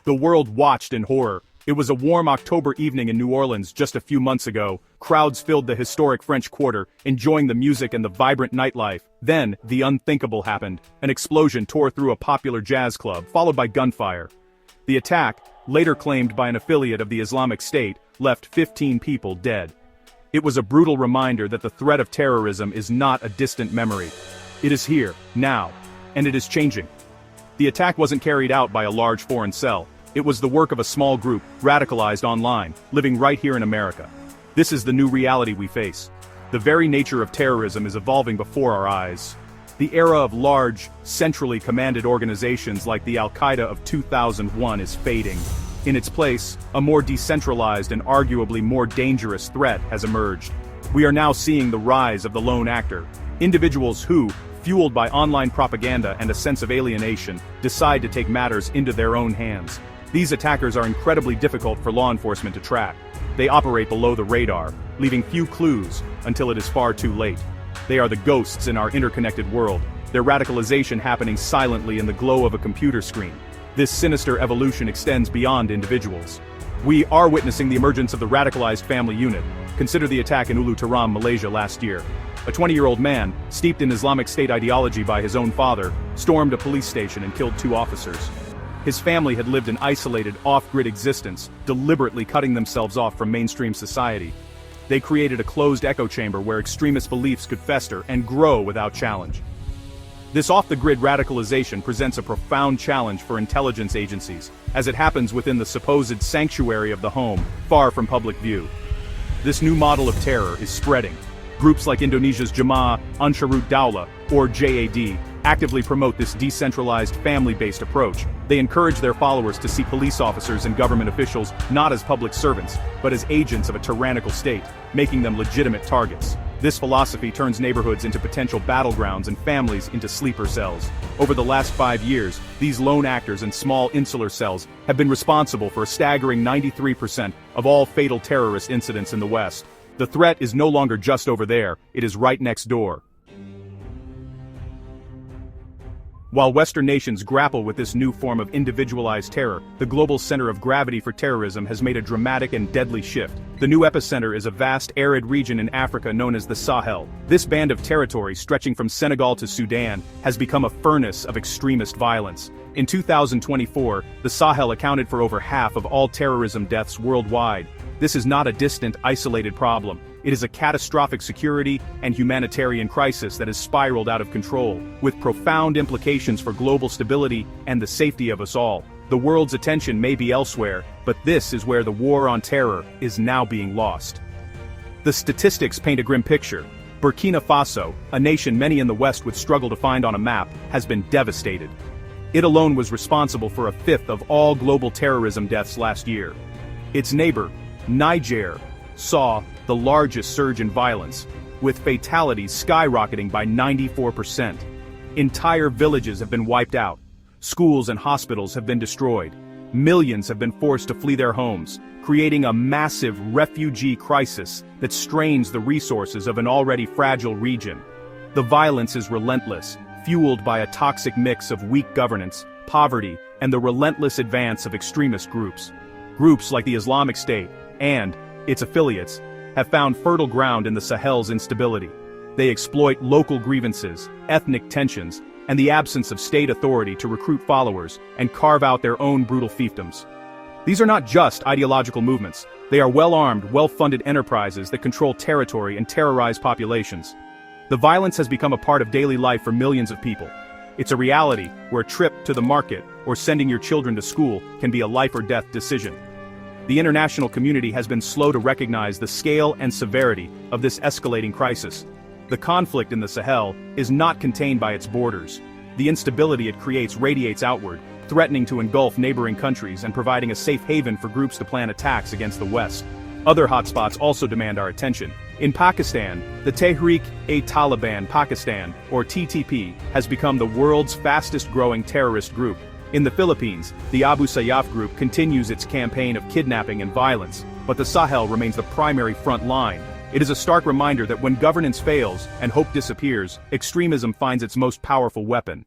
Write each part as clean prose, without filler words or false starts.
The world watched in horror. It was a warm October evening in New Orleans just a few months ago. Crowds filled the historic French Quarter, enjoying the music and the vibrant nightlife. Then, the unthinkable happened. An explosion tore through a popular jazz club, followed by gunfire. The attack, later claimed by an affiliate of the Islamic State, left 15 people dead. It was a brutal reminder that the threat of terrorism is not a distant memory. It is here, now, and it is changing. The attack wasn't carried out by a large foreign cell. It was the work of a small group, radicalized online, living right here in America. This is the new reality we face. The very nature of terrorism is evolving before our eyes. The era of large, centrally commanded organizations like the Al-Qaeda of 2001 is fading. In its place, a more decentralized and arguably more dangerous threat has emerged. We are now seeing the rise of the lone actor. Individuals who, fueled by online propaganda and a sense of alienation, decide to take matters into their own hands. These attackers are incredibly difficult for law enforcement to track. They operate below the radar, leaving few clues until it is far too late. They are the ghosts in our interconnected world, their radicalization happening silently in the glow of a computer screen. This sinister evolution extends beyond individuals. We are witnessing the emergence of the radicalized family unit. Consider the attack in Ulu Tiram, Malaysia last year. A 20-year-old man, steeped in Islamic State ideology by his own father, stormed a police station and killed 2 officers. His family had lived an isolated, off-grid existence, deliberately cutting themselves off from mainstream society. They created a closed echo chamber where extremist beliefs could fester and grow without challenge. This off-the-grid radicalization presents a profound challenge for intelligence agencies, as it happens within the supposed sanctuary of the home, far from public view. This new model of terror is spreading. Groups like Indonesia's Jemaah Ansharut Daulah, or JAD, actively promote this decentralized, family-based approach. They encourage their followers to see police officers and government officials not as public servants, but as agents of a tyrannical state, making them legitimate targets. This philosophy turns neighborhoods into potential battlegrounds and families into sleeper cells. Over the last 5 years, these lone actors and small insular cells have been responsible for a staggering 93% of all fatal terrorist incidents in the West. The threat is no longer just over there, it is right next door. While Western nations grapple with this new form of individualized terror, the global center of gravity for terrorism has made a dramatic and deadly shift. The new epicenter is a vast arid region in Africa known as the Sahel. This band of territory, stretching from Senegal to Sudan, has become a furnace of extremist violence. In 2024, the Sahel accounted for over half of all terrorism deaths worldwide. This is not a distant, isolated problem. It is a catastrophic security and humanitarian crisis that has spiraled out of control, with profound implications for global stability and the safety of us all. The world's attention may be elsewhere, but this is where the war on terror is now being lost. The statistics paint a grim picture. Burkina Faso, a nation many in the West would struggle to find on a map, has been devastated. It alone was responsible for 1/5 of all global terrorism deaths last year. Its neighbor, Niger, saw the largest surge in violence, with fatalities skyrocketing by 94%. Entire villages have been wiped out. Schools and hospitals have been destroyed. Millions have been forced to flee their homes, creating a massive refugee crisis that strains the resources of an already fragile region. The violence is relentless, fueled by a toxic mix of weak governance, poverty, and the relentless advance of extremist groups. Groups like the Islamic State and its affiliates have found fertile ground in the Sahel's instability. They exploit local grievances, ethnic tensions, and the absence of state authority to recruit followers and carve out their own brutal fiefdoms. These are not just ideological movements. They are well-armed, well-funded enterprises that control territory and terrorize populations. The violence has become a part of daily life for millions of people. It's a reality where a trip to the market or sending your children to school can be a life-or-death decision. The international community has been slow to recognize the scale and severity of this escalating crisis. The conflict in the Sahel is not contained by its borders. The instability it creates radiates outward, threatening to engulf neighboring countries and providing a safe haven for groups to plan attacks against the West. Other hotspots also demand our attention. In Pakistan, the Tehreek-e-Taliban Pakistan, or TTP, has become the world's fastest-growing terrorist group. In the Philippines, the Abu Sayyaf group continues its campaign of kidnapping and violence, but the Sahel remains the primary front line. It is a stark reminder that when governance fails and hope disappears, extremism finds its most powerful weapon.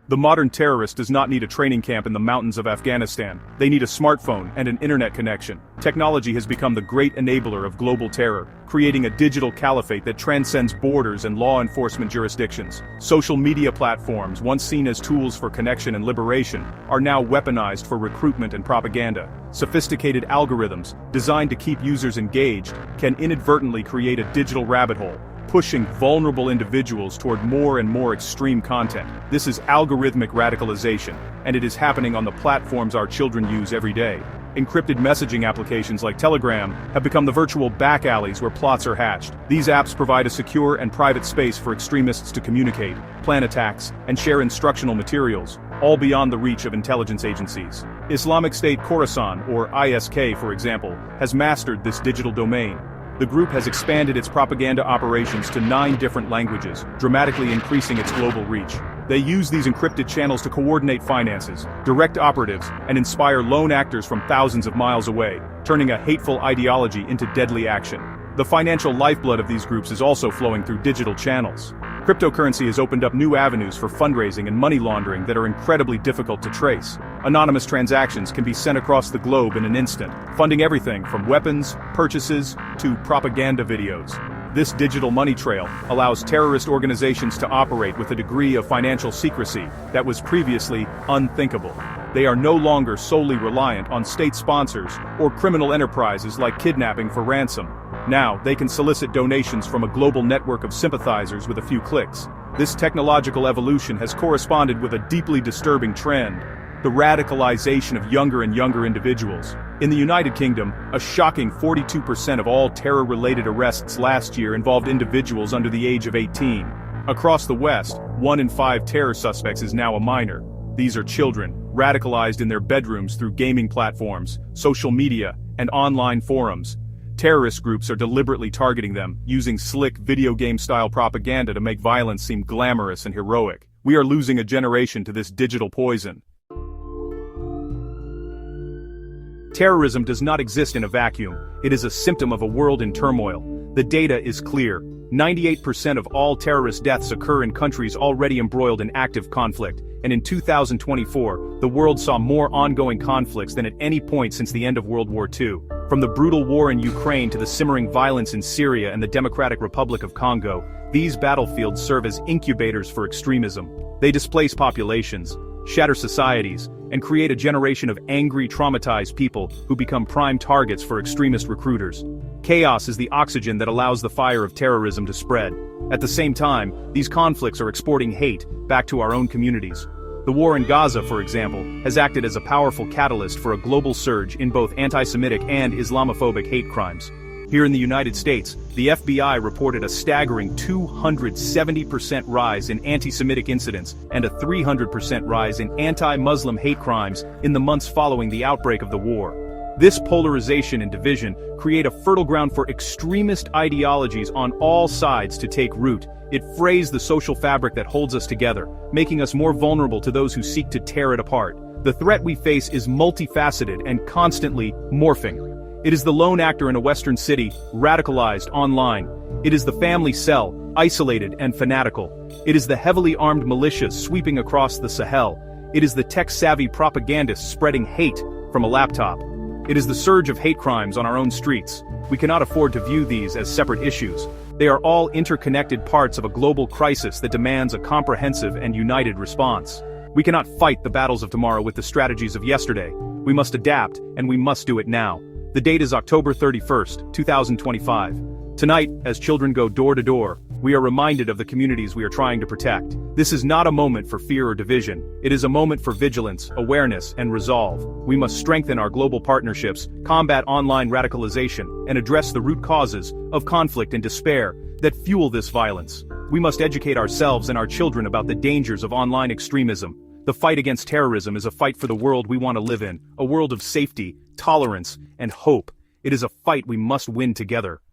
The modern terrorist does not need a training camp in the mountains of Afghanistan. They need a smartphone and an internet connection. Technology has become the great enabler of global terror, creating a digital caliphate that transcends borders and law enforcement jurisdictions. Social media platforms, once seen as tools for connection and liberation, are now weaponized for recruitment and propaganda. Sophisticated algorithms, designed to keep users engaged, can inadvertently create a digital rabbit hole, pushing vulnerable individuals toward more and more extreme content. This is algorithmic radicalization, and it is happening on the platforms our children use every day. Encrypted messaging applications like Telegram have become the virtual back alleys where plots are hatched. These apps provide a secure and private space for extremists to communicate, plan attacks, and share instructional materials, all beyond the reach of intelligence agencies. Islamic State Khorasan, or ISK for example, has mastered this digital domain. The group has expanded its propaganda operations to 9 different languages, dramatically increasing its global reach. They use these encrypted channels to coordinate finances, direct operatives, and inspire lone actors from thousands of miles away, turning a hateful ideology into deadly action. The financial lifeblood of these groups is also flowing through digital channels. Cryptocurrency has opened up new avenues for fundraising and money laundering that are incredibly difficult to trace. Anonymous transactions can be sent across the globe in an instant, funding everything from weapons, purchases, to propaganda videos. This digital money trail allows terrorist organizations to operate with a degree of financial secrecy that was previously unthinkable. They are no longer solely reliant on state sponsors or criminal enterprises like kidnapping for ransom. Now, they can solicit donations from a global network of sympathizers with a few clicks. This technological evolution has corresponded with a deeply disturbing trend: the radicalization of younger and younger individuals. In the United Kingdom, a shocking 42% of all terror-related arrests last year involved individuals under the age of 18. Across the West, 1 in 5 terror suspects is now a minor. These are children, radicalized in their bedrooms through gaming platforms, social media, and online forums. Terrorist groups are deliberately targeting them, using slick video game-style propaganda to make violence seem glamorous and heroic. We are losing a generation to this digital poison. Terrorism does not exist in a vacuum. It is a symptom of a world in turmoil. The data is clear. 98% of all terrorist deaths occur in countries already embroiled in active conflict, and in 2024, the world saw more ongoing conflicts than at any point since the end of World War II. From the brutal war in Ukraine to the simmering violence in Syria and the Democratic Republic of Congo, these battlefields serve as incubators for extremism. They displace populations, shatter societies, and create a generation of angry, traumatized people who become prime targets for extremist recruiters. Chaos is the oxygen that allows the fire of terrorism to spread. At the same time, these conflicts are exporting hate back to our own communities. The war in Gaza, for example, has acted as a powerful catalyst for a global surge in both anti-Semitic and Islamophobic hate crimes. Here in the United States, the FBI reported a staggering 270% rise in anti-Semitic incidents and a 300% rise in anti-Muslim hate crimes in the months following the outbreak of the war. This polarization and division create a fertile ground for extremist ideologies on all sides to take root. It frays the social fabric that holds us together, making us more vulnerable to those who seek to tear it apart. The threat we face is multifaceted and constantly morphing. It is the lone actor in a Western city, radicalized online. It is the family cell, isolated and fanatical. It is the heavily armed militias sweeping across the Sahel. It is the tech-savvy propagandist spreading hate from a laptop. It is the surge of hate crimes on our own streets. We cannot afford to view these as separate issues. They are all interconnected parts of a global crisis that demands a comprehensive and united response. We cannot fight the battles of tomorrow with the strategies of yesterday. We must adapt, and we must do it now. The date is October 31st, 2025. Tonight, as children go door to door, we are reminded of the communities we are trying to protect. This is not a moment for fear or division. It is a moment for vigilance, awareness, and resolve. We must strengthen our global partnerships, combat online radicalization, and address the root causes of conflict and despair that fuel this violence. We must educate ourselves and our children about the dangers of online extremism. The fight against terrorism is a fight for the world we want to live in, a world of safety, tolerance, and hope. It is a fight we must win together.